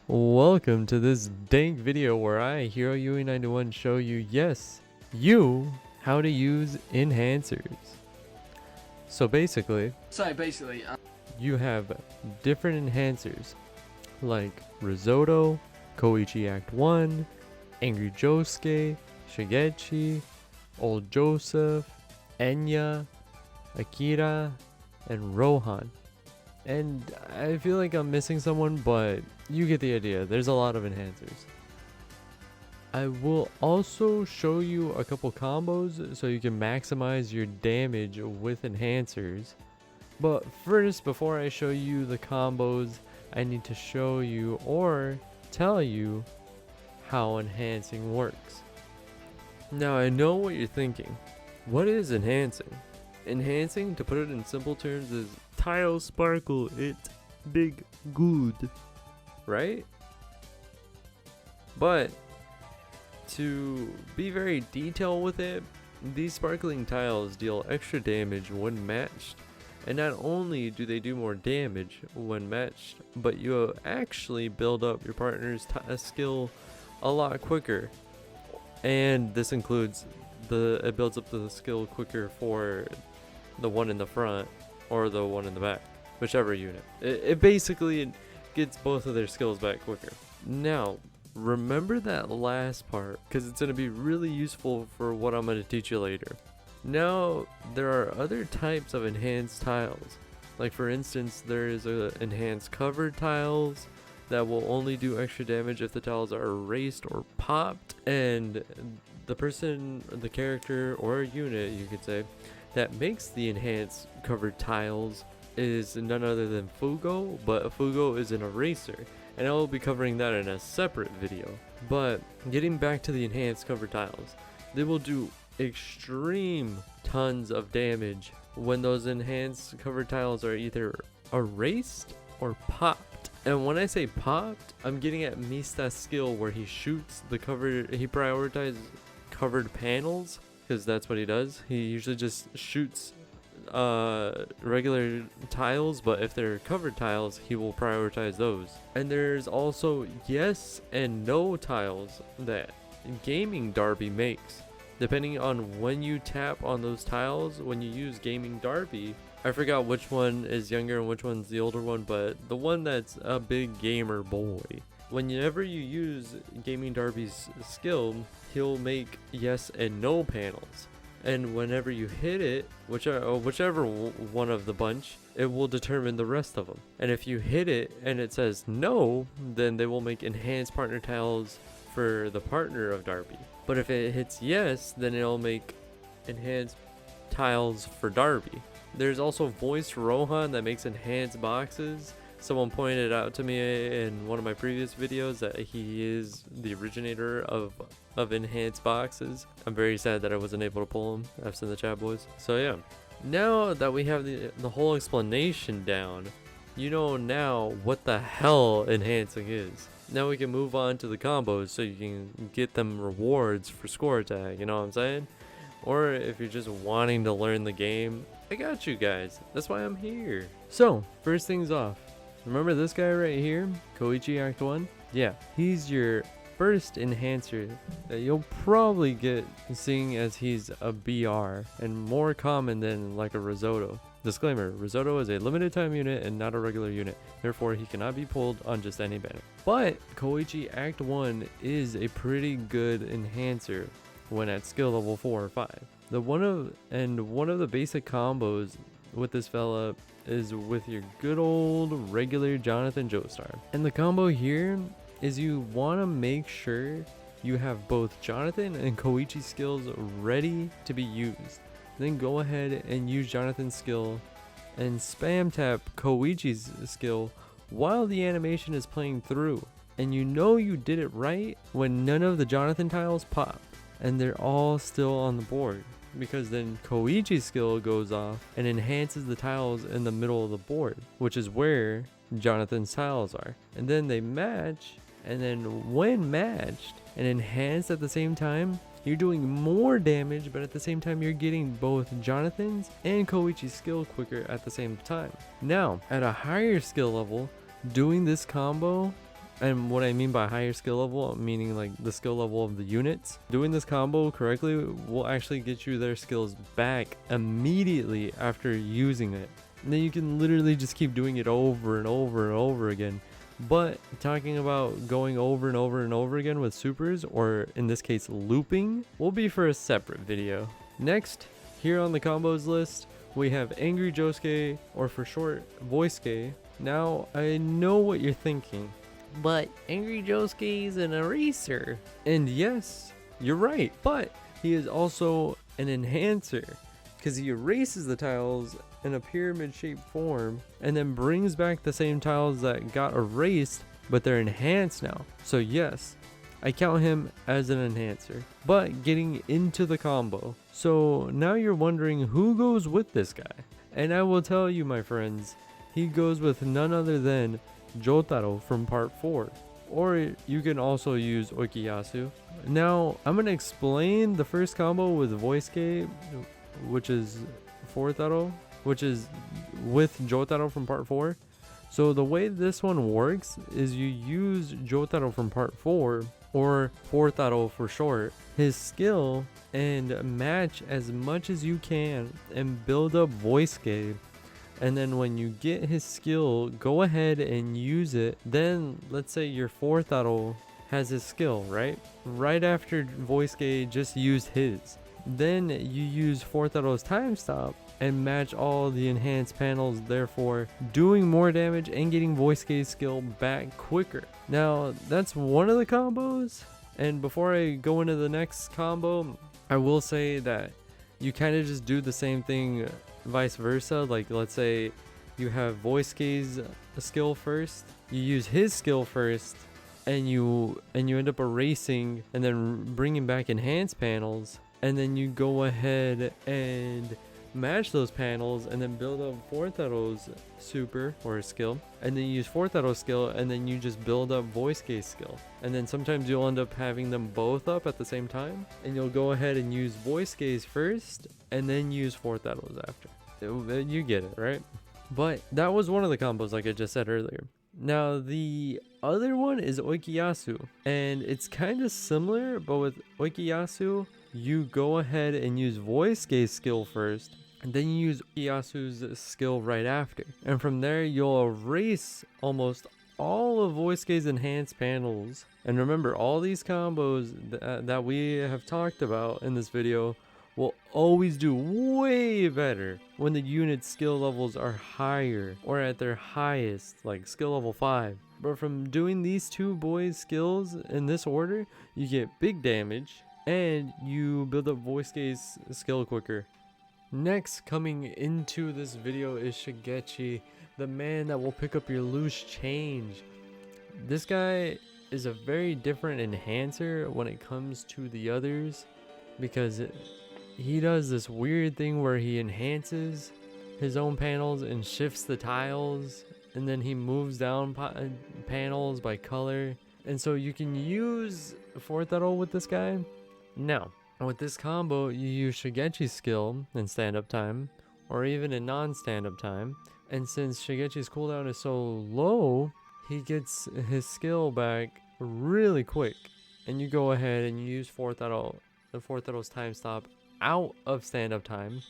Welcome to this dank video where I, Hero UE91, show you, yes, you, how to use enhancers. So basically, you have different enhancers like Risotto, Koichi Act 1, Angry Josuke, Shigeki, Old Joseph, Enya, Akira, and Rohan. And I feel like I'm missing someone, but you get the idea. There's a lot of enhancers. I will also show you a couple combos so you can maximize your damage with enhancers. But first, before I show you the combos, I need to show you or tell you how enhancing works. Now I know what you're thinking. What is enhancing? Enhancing, to put it in simple terms, is tile sparkle it big good, right? But to be very detailed with it, these sparkling tiles deal extra damage when matched, and not only do they do more damage when matched, but you actually build up your partner's skill a lot quicker. And this includes it builds up the skill quicker for the one in the front or the one in the back, whichever unit. It basically gets both of their skills back quicker. Now, remember that last part, because it's going to be really useful for what I'm going to teach you later. Now, there are other types of enhanced tiles. Like for instance, there is enhanced covered tiles that will only do extra damage if the tiles are erased or popped, and the person, the character, or a unit, you could say, that makes the enhanced covered tiles is none other than Fugo, but Fugo is an eraser, and I will be covering that in a separate video. But getting back to the enhanced covered tiles, they will do extreme tons of damage when those enhanced covered tiles are either erased or popped. And when I say popped, I'm getting at Mista's skill where he shoots the he prioritizes covered panels, because that's what he does. He usually just shoots regular tiles, but if they're covered tiles, he will prioritize those. And there's also yes and no tiles that Gaming Derby makes. Depending on when you tap on those tiles, when you use Gaming Derby, I forgot which one is younger and which one's the older one, but the one that's a big gamer boy. Whenever you use Gaming Derby's skill, he'll make yes and no panels. And whenever you hit it, whichever one of the bunch, it will determine the rest of them. And if you hit it and it says no, then they will make enhanced partner tiles for the partner of Darby. But if it hits yes, then it'll make enhanced tiles for Darby. There's also voiced Rohan that makes enhanced boxes. Someone pointed out to me in one of my previous videos that he is the originator of enhanced boxes. I'm very sad that I wasn't able to pull him. I've seen the chat, boys. So yeah, now that we have the whole explanation down, you know now what the hell enhancing is. Now we can move on to the combos so you can get them rewards for score tag, you know what I'm saying? Or if you're just wanting to learn the game, I got you guys. That's why I'm here. So, first things off. Remember this guy right here, Koichi Act 1? Yeah, he's your first enhancer that you'll probably get, seeing as he's a BR and more common than like a Risotto. Disclaimer, Risotto is a limited time unit and not a regular unit, therefore he cannot be pulled on just any banner. But Koichi Act 1 is a pretty good enhancer when at skill level 4 or 5. One of the basic combos with this fella is with your good old regular Jonathan Joestar. And the combo here is you want to make sure you have both Jonathan and Koichi skills ready to be used. Then go ahead and use Jonathan's skill and spam tap Koichi's skill while the animation is playing through. And you know you did it right when none of the Jonathan tiles pop and they're all still on the board, because then Koichi's skill goes off and enhances the tiles in the middle of the board, which is where Jonathan's tiles are. And then they match, and then when matched and enhanced at the same time, you're doing more damage, but at the same time you're getting both Jonathan's and Koichi's skill quicker at the same time. Now, at a higher skill level, doing this combo And what I mean by higher skill level, meaning like the skill level of the units. Doing this combo correctly will actually get you their skills back immediately after using it. And then you can literally just keep doing it over and over and over again. But talking about going over and over and over again with supers, or in this case looping, will be for a separate video. Next, here on the combos list, we have Angry Josuke, or for short, Voisuke. Now, I know what you're thinking, but Angry Josuke is an eraser. And yes, you're right, but he is also an enhancer, because he erases the tiles in a pyramid shaped form and then brings back the same tiles that got erased, but they're enhanced now. So yes, I count him as an enhancer. But getting into the combo, so now you're wondering who goes with this guy, and I will tell you, my friends, he goes with none other than Jotaro from part 4, or you can also use Okiyasu. Now I'm gonna explain the first combo with Voisuke, which is Fortaro, which is with Jotaro from part 4. So the way this one works is you use Jotaro from part 4, or Fortaro for short, his skill, and match as much as you can and build up Voisuke. And then when you get his skill, go ahead and use it. Then let's say your Fortaro has his skill, right? Right after Voisuke just used his. Then you use Fortaro's time stop and match all the enhanced panels, therefore doing more damage and getting Voisuke's skill back quicker. Now that's one of the combos, and before I go into the next combo, I will say that you kind of just do the same thing vice versa. Like let's say you have Voisuke's skill first, you use his skill first, and you end up erasing and then bringing back enhanced panels, and then you go ahead and match those panels and then build up Fortaro's super or skill, and then you use Fortaro's skill, and then you just build up Voisuke's skill. And then sometimes you'll end up having them both up at the same time, and you'll go ahead and use Voisuke's first and then use Fortaro's after. You get it, right? But that was one of the combos, like I just said earlier. Now the other one is Okiyasu, and it's kind of similar, but with Okiyasu you go ahead and use Voisuke's skill first, and then you use Okiyasu's skill right after, and from there you'll erase almost all of Voisuke's enhanced panels. And remember, all these combos that we have talked about in this video will always do way better when the unit's skill levels are higher or at their highest, like skill level 5. But from doing these two boys' skills in this order, you get big damage and you build up Voisuke's skill quicker. Next coming into this video is Shigeki, the man that will pick up your loose change. This guy is a very different enhancer when it comes to the others, because he does this weird thing where he enhances his own panels and shifts the tiles, and then he moves down panels by color. And so you can use Fortaro with this guy. Now, with this combo, you use Shigechi's skill in stand-up time, or even in non-stand-up time. And since Shigechi's cooldown is so low, he gets his skill back really quick. And you go ahead and you use Fortaro's time stop out of stand-up time,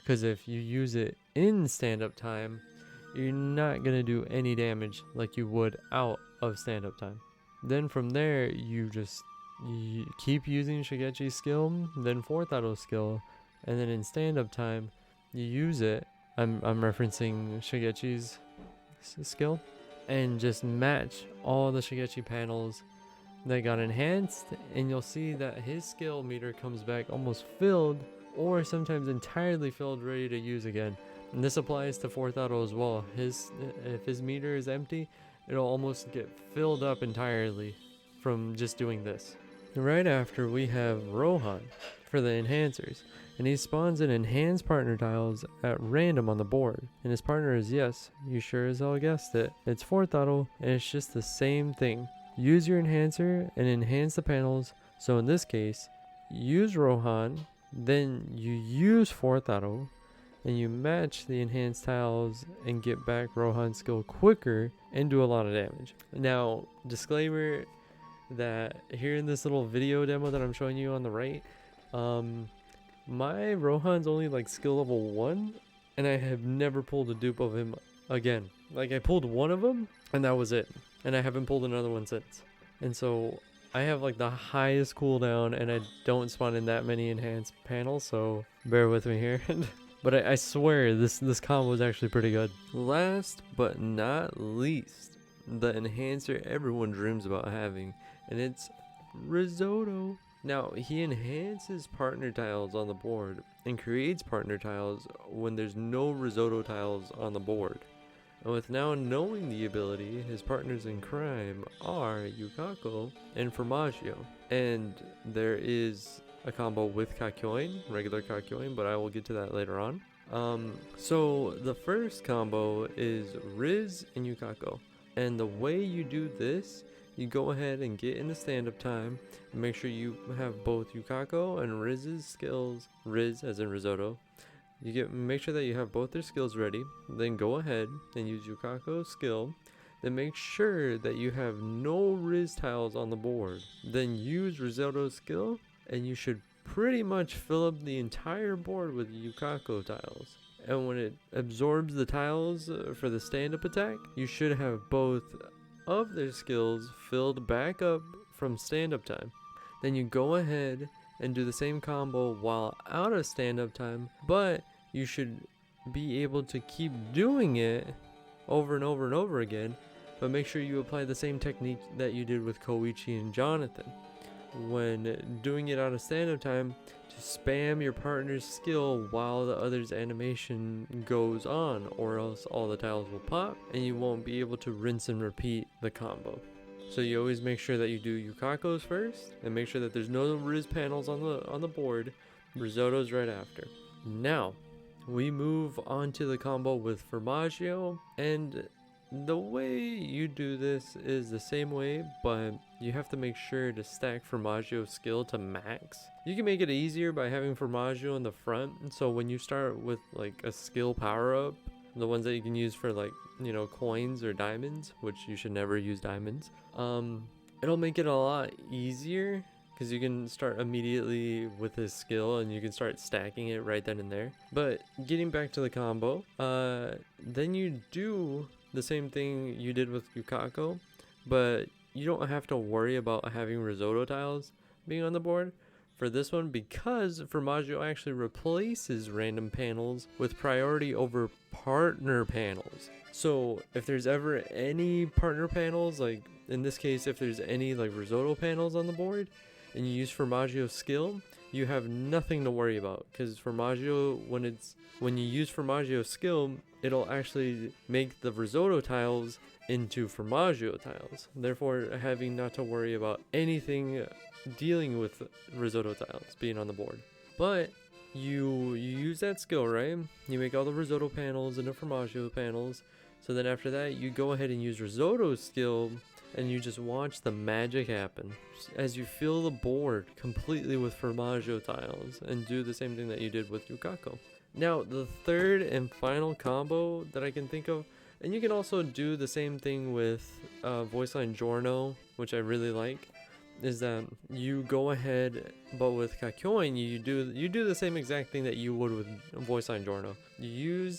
because if you use it in stand-up time, you're not gonna do any damage like you would out of stand-up time. Then from there, you keep using Shigechi's skill, then Fortaro's skill, and then in stand-up time you use it, I'm referencing Shigechi's skill, and just match all the Shigechi panels that got enhanced, and you'll see that his skill meter comes back almost filled, or sometimes entirely filled, ready to use again. And this applies to Fortaro as well. If his meter is empty, it'll almost get filled up entirely from just doing this. Right after, we have Rohan for the enhancers, and he spawns in enhanced partner tiles at random on the board, and his partner is, yes, you sure as hell guessed it, it's Fortaro, and it's just the same thing. Use your enhancer and enhance the panels. So in this case, use Rohan, then you use Fortaro, and you match the enhanced tiles and get back Rohan's skill quicker and do a lot of damage. Now, disclaimer that here in this little video demo that I'm showing you on the right, my Rohan's only like skill level 1, and I have never pulled a dupe of him again. Like, I pulled one of them and that was it, and I haven't pulled another one since. And so I have like the highest cooldown, and I don't spawn in that many enhanced panels, so bear with me here. But I swear this combo is actually pretty good. Last but not least, the enhancer everyone dreams about having, and it's Risotto. Now, he enhances partner tiles on the board and creates partner tiles when there's no Risotto tiles on the board. And with now knowing the ability, his partners in crime are Yukako and Formaggio. And there is a combo with Kakyoin, regular Kakyoin, but I will get to that later on. So the first combo is Riz and Yukako. And the way you do this, you go ahead and get into stand-up time and make sure you have both Yukako and Riz's skills, Riz as in risotto. Make sure that you have both their skills ready, then go ahead and use Yukako's skill, then make sure that you have no Riz tiles on the board. Then use Risotto's skill, and you should pretty much fill up the entire board with Yukako tiles. And when it absorbs the tiles for the stand-up attack, you should have both of their skills filled back up from stand-up time. Then you go ahead and do the same combo while out of stand-up time, but you should be able to keep doing it over and over and over again, but make sure you apply the same technique that you did with Koichi and Jonathan. When doing it out of stand-up time, to spam your partner's skill while the other's animation goes on, or else all the tiles will pop and you won't be able to rinse and repeat the combo. So you always make sure that you do Yukako's first, and make sure that there's no Riz panels on the board. Risotto's right after. Now, we move on to the combo with Formaggio, and the way you do this is the same way, but you have to make sure to stack Formaggio's skill to max. You can make it easier by having Formaggio in the front, so when you start with like a skill power-up, the ones that you can use for like, you know, coins or diamonds, which you should never use diamonds, it'll make it a lot easier, because you can start immediately with his skill and you can start stacking it right then and there. But getting back to the combo, then you do the same thing you did with Yukako, but you don't have to worry about having risotto tiles being on the board for this one, because Formaggio actually replaces random panels with priority over partner panels. So if there's ever any partner panels, like in this case, if there's any like risotto panels on the board and you use Formaggio's skill, you have nothing to worry about, because Formaggio, when you use Formaggio's skill, it'll actually make the risotto tiles into Formaggio tiles, therefore having not to worry about anything dealing with risotto tiles being on the board. But you use that skill, right? You make all the risotto panels into Formaggio panels, so then after that you go ahead and use Risotto's skill, and you just watch the magic happen as you fill the board completely with Formaggio tiles, and do the same thing that you did with Yukako. Now, the third and final combo that I can think of, and you can also do the same thing with voice line Giorno, which I really like, is that you go ahead, but with Kakyoin, you do the same exact thing that you would with voice line Giorno. You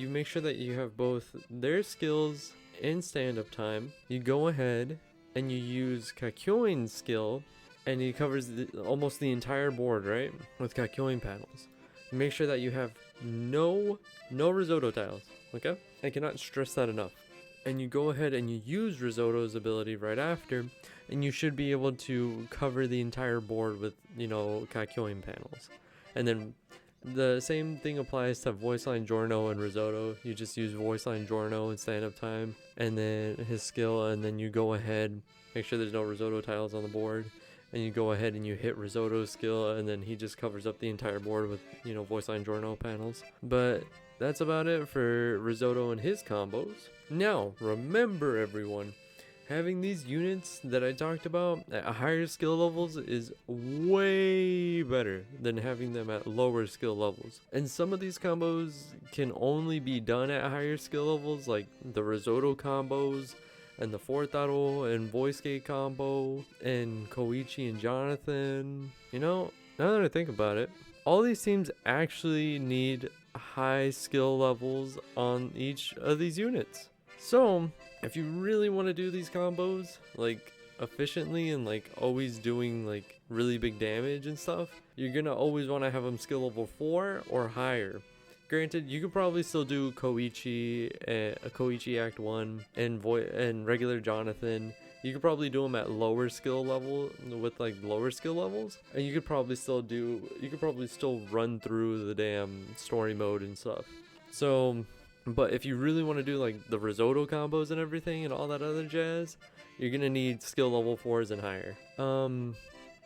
make sure that you have both their skills in stand-up time. You go ahead and you use Kakyoin's skill, and he covers almost the entire board, right, with Kakyoin panels. Make sure that you have no risotto tiles, okay? I cannot stress that enough. And you go ahead and you use Risotto's ability right after, and you should be able to cover the entire board with, you know, Kakyoin panels. And then the same thing applies to voice line Giorno and Risotto. You just use voice line Giorno in stand-up time, and then his skill, and then you go ahead, make sure there's no risotto tiles on the board, and you go ahead and you hit Risotto's skill, and then he just covers up the entire board with, you know, voice line Giorno panels. But that's about it for Risotto and his combos. Now, remember everyone, Having these units that I talked about at higher skill levels is way better than having them at lower skill levels. And some of these combos can only be done at higher skill levels, like the risotto combos and the fourth idol and voice gate combo and Koichi and Jonathan. You know, now that I think about it, all these teams actually need high skill levels on each of these units. So if you really want to do these combos like efficiently and like always doing like really big damage and stuff, you're gonna always want to have them skill level 4 or higher. Granted, you could probably still do Koichi, a Koichi Act 1 and regular Jonathan. You could probably do them at lower skill level with like lower skill levels, and you could probably still run through the damn story mode and stuff. So but if you really want to do like the risotto combos and everything and all that other jazz, you're gonna need skill level 4s and higher.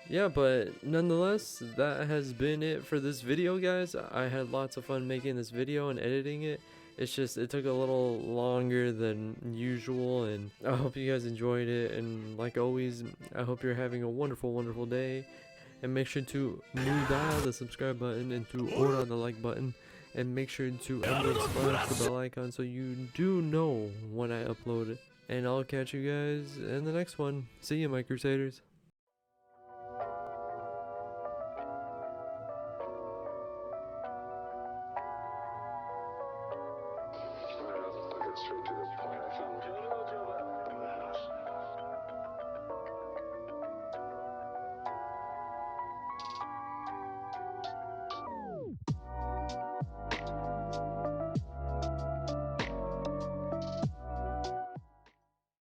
Yeah, but nonetheless, that has been it for this video, guys. I had lots of fun making this video and editing it. It's just, it took a little longer than usual, and I hope you guys enjoyed it. And like always, I hope you're having a wonderful, wonderful day. And make sure to move the subscribe button and to order the like button. And make sure to smash the bell icon so you do know when I upload it. And I'll catch you guys in the next one. See you, my Crusaders. I'll get straight to